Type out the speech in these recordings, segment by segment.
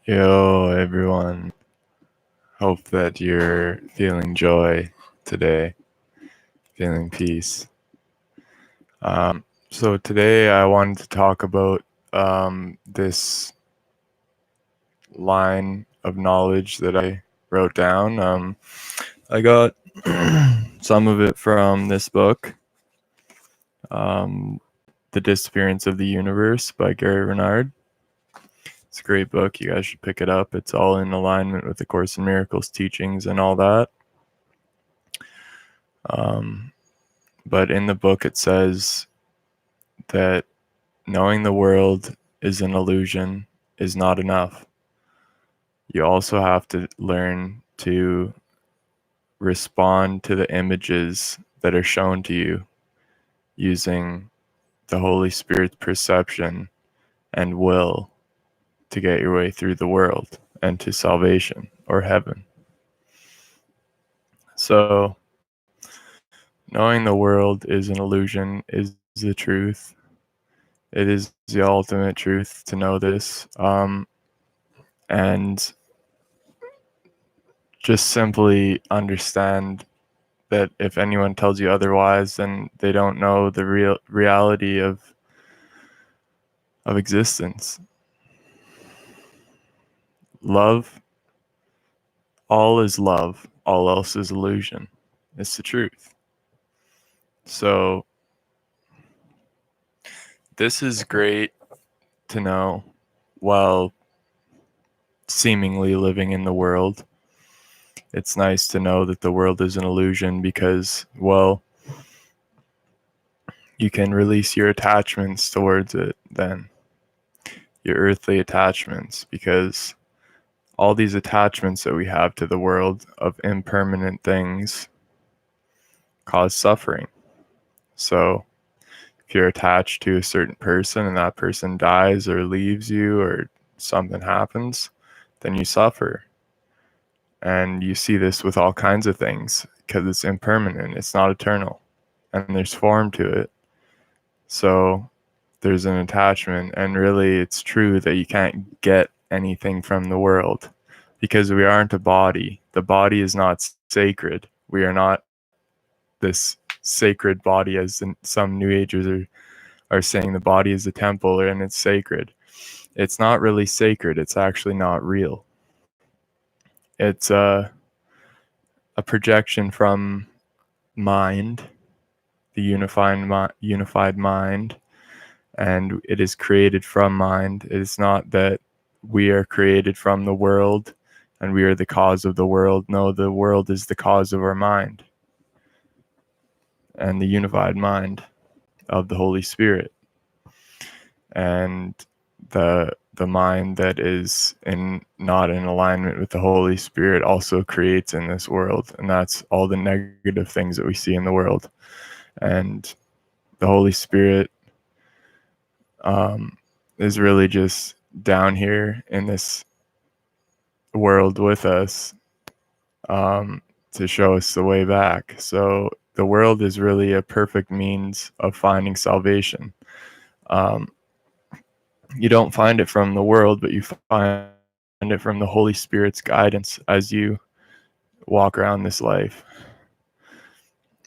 Yo, everyone. Hope that you're feeling joy today, feeling peace. So today I wanted to talk about this line of knowledge that I wrote down. I got some of it from this book, The Disappearance of the Universe by Gary Renard. It's a great book. You guys should pick it up. It's all in alignment with the Course in Miracles teachings and all that. But in the book, it says that knowing the world is an illusion is not enough. You also have to learn to respond to the images that are shown to you using the Holy Spirit's perception and will to get your way through the world and to salvation or heaven. So, knowing the world is an illusion is the truth. It is the ultimate truth to know this. And just simply understand that if anyone tells you otherwise, then they don't know the reality of existence. Love, all is love, all else is illusion. It's the truth. So this is great to know while seemingly living in the world. It's nice to know that the world is an illusion because, well, you can release your attachments towards it then, your earthly attachments, because all these attachments that we have to the world of impermanent things cause suffering. So if you're attached to a certain person and that person dies or leaves you or something happens, then you suffer. And you see this with all kinds of things because it's impermanent, it's not eternal, and there's form to it. So there's an attachment, and really it's true that you can't get anything from the world because we aren't a body. The body is not sacred. We are not this sacred body, as some New Agers are saying the body is a temple and it's sacred. It's not really sacred. It's actually not real. It's a projection from mind, the unified mind, and it is created from mind. It is not that we are created from the world and we are the cause of the world. No, the world is the cause of our mind and the unified mind of the Holy Spirit. And the mind that is not in alignment with the Holy Spirit also creates in this world, and that's all the negative things that we see in the world. And the Holy Spirit is really just down here in this world with us to show us the way back. So the world is really a perfect means of finding salvation. You don't find it from the world, but you find it from the Holy Spirit's guidance as you walk around this life.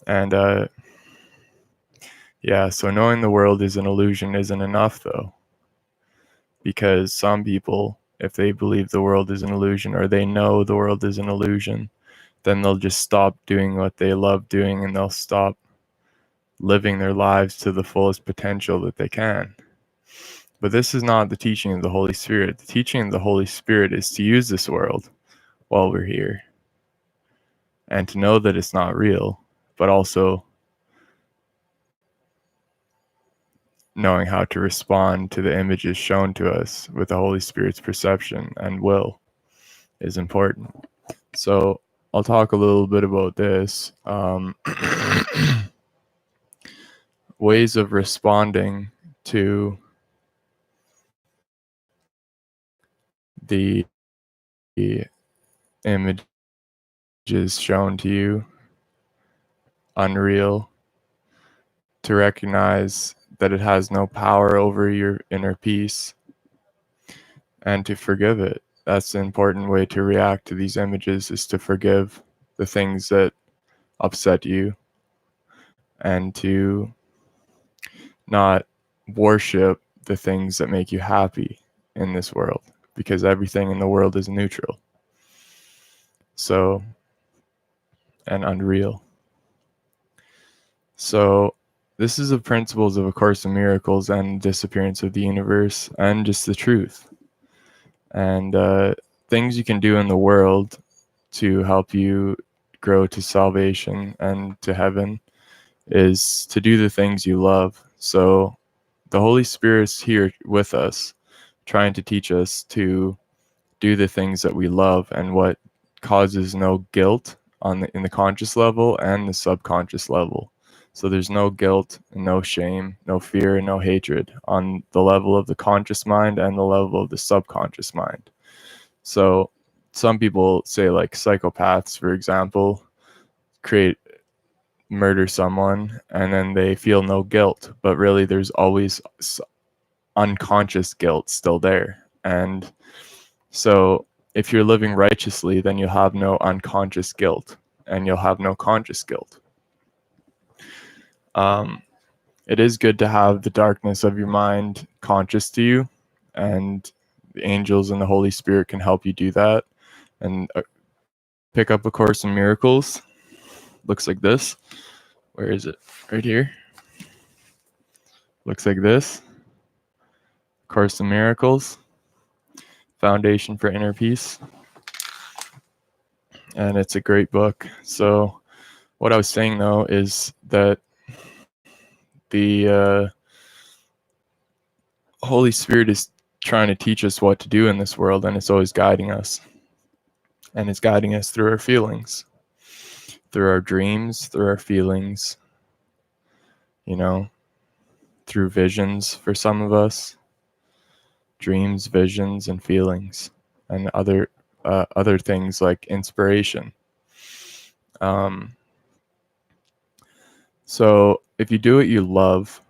And so knowing the world is an illusion isn't enough, though, because some people, if they believe the world is an illusion or they know the world is an illusion, then they'll just stop doing what they love doing and they'll stop living their lives to the fullest potential that they can. But this is not the teaching of the Holy Spirit. The teaching of the Holy Spirit is to use this world while we're here and to know that it's not real, but also knowing how to respond to the images shown to us with the Holy Spirit's perception and will is important. So I'll talk a little bit about this. Ways of responding to the images shown to you, unreal, to recognize that it has no power over your inner peace and to forgive it. that's the important way to react to these images, is to forgive the things that upset you and to not worship the things that make you happy in this world, because everything in the world is neutral. So, and unreal. So, this is the principles of A Course in Miracles and disappearance of the universe and just the truth. And things you can do in the world to help you grow to salvation and to heaven is to do the things you love. So the Holy Spirit's here with us, trying to teach us to do the things that we love and what causes no guilt in the conscious level and the subconscious level. So there's no guilt, no shame, no fear, no hatred on the level of the conscious mind and the level of the subconscious mind. So some people say, like psychopaths, for example, murder someone and then they feel no guilt, but really there's always unconscious guilt still there. And so if you're living righteously, then you'll have no unconscious guilt and you'll have no conscious guilt. It is good to have the darkness of your mind conscious to you, and the angels and the Holy Spirit can help you do that. And pick up A Course in Miracles. Looks like this. Where is it? Right here. Looks like this. Course in Miracles, Foundation for Inner Peace. And it's a great book. So what I was saying, though, is that the Holy Spirit is trying to teach us what to do in this world, and it's always guiding us. And it's guiding us through our feelings, through our dreams, through our feelings, through visions for some of us. Dreams, visions, and feelings, and other things like inspiration. So if you do what you love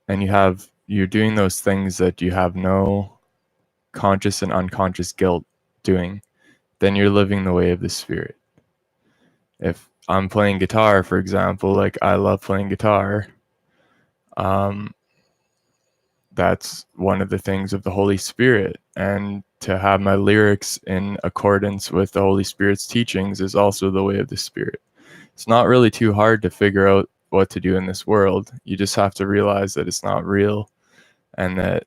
and you're doing those things that you have no conscious and unconscious guilt doing, then you're living the way of the Spirit. If I'm playing guitar, for example, like I love playing guitar, that's one of the things of the Holy Spirit. And to have my lyrics in accordance with the Holy Spirit's teachings is also the way of the Spirit. It's not really too hard to figure out what to do in this world. You just have to realize that it's not real and that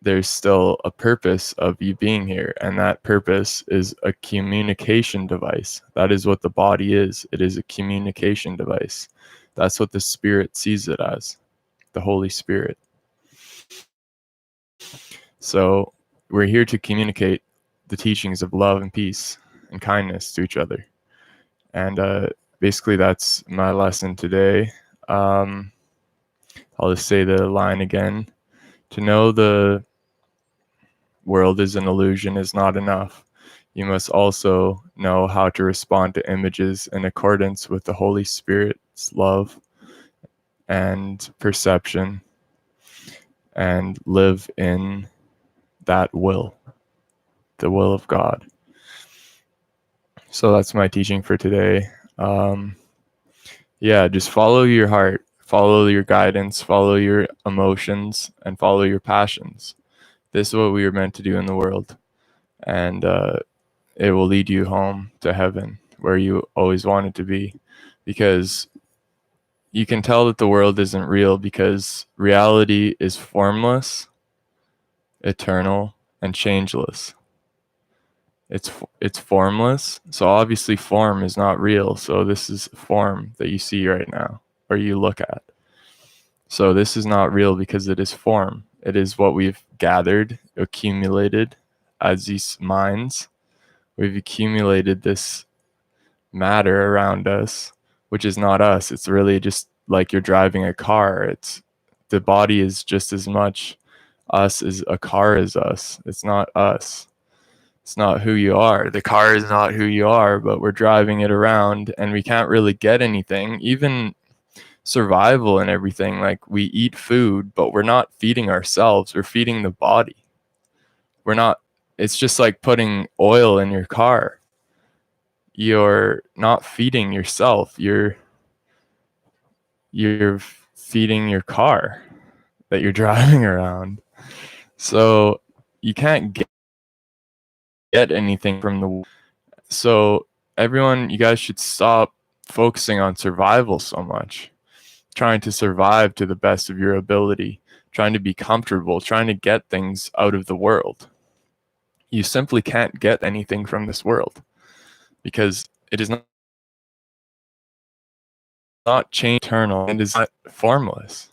there's still a purpose of you being here. And that purpose is a communication device. That is what the body is. It is a communication device. That's what the Spirit sees it as, the Holy Spirit. So we're here to communicate the teachings of love and peace and kindness to each other. And basically that's my lesson today. I'll just say the line again. To know the world is an illusion is not enough. You must also know how to respond to images in accordance with the Holy Spirit's love and perception, and live in that will, the will of God. So that's my teaching for today. Just follow your heart, follow your guidance, follow your emotions, and follow your passions. This is what we are meant to do in the world. And it will lead you home to heaven, where you always wanted to be. Because you can tell that the world isn't real because reality is formless, eternal, and changeless. It's formless, so obviously form is not real. So this is form that you see right now, or you look at. So this is not real because it is form. It is what we've gathered, accumulated as these minds. We've accumulated this matter around us, which is not us. It's really just like you're driving a car. The body is just as much us as a car is us. It's not us. It's not who you are. The car is not who you are, but we're driving it around and we can't really get anything. Even survival and everything, like we eat food, but we're not feeding ourselves. We're feeding the body. We're not It's just like putting oil in your car. You're not feeding yourself. You're feeding your car that you're driving around. So you can't get anything from the. So everyone, you guys should stop focusing on survival so much, trying to survive to the best of your ability, trying to be comfortable, trying to get things out of the world. You simply can't get anything from this world because it is not change eternal and is not formless.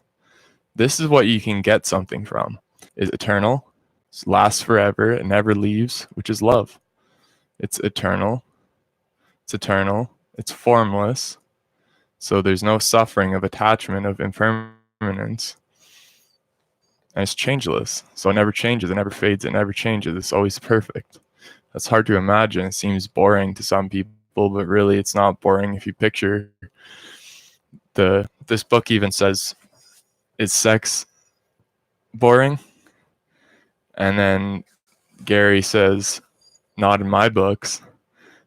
This is what you can get something from. Is eternal, lasts forever, it never leaves, which is love. It's eternal. It's eternal. It's formless. So there's no suffering of attachment, of impermanence. And it's changeless. So it never changes, it never fades, it never changes. It's always perfect. That's hard to imagine. It seems boring to some people, but really it's not boring if you picture this book even says, is sex boring? And then Gary says, not in my books.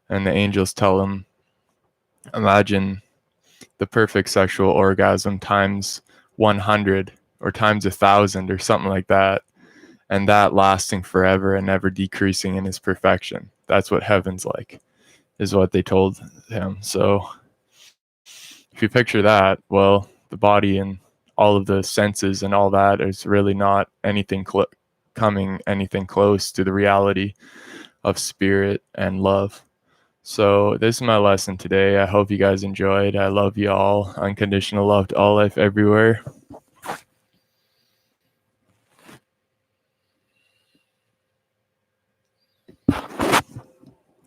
And the angels tell him, imagine the perfect sexual orgasm times 100 or times 1,000 or something like that. And that lasting forever and never decreasing in its perfection. That's what heaven's like, is what they told him. So if you picture that, well, the body and all of the senses and all that is really not anything coming anything close to the reality of spirit and love. So this is my lesson today. I hope you guys enjoyed. I love you all. Unconditional love to all life everywhere.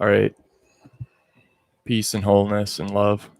All right. Peace and wholeness and love.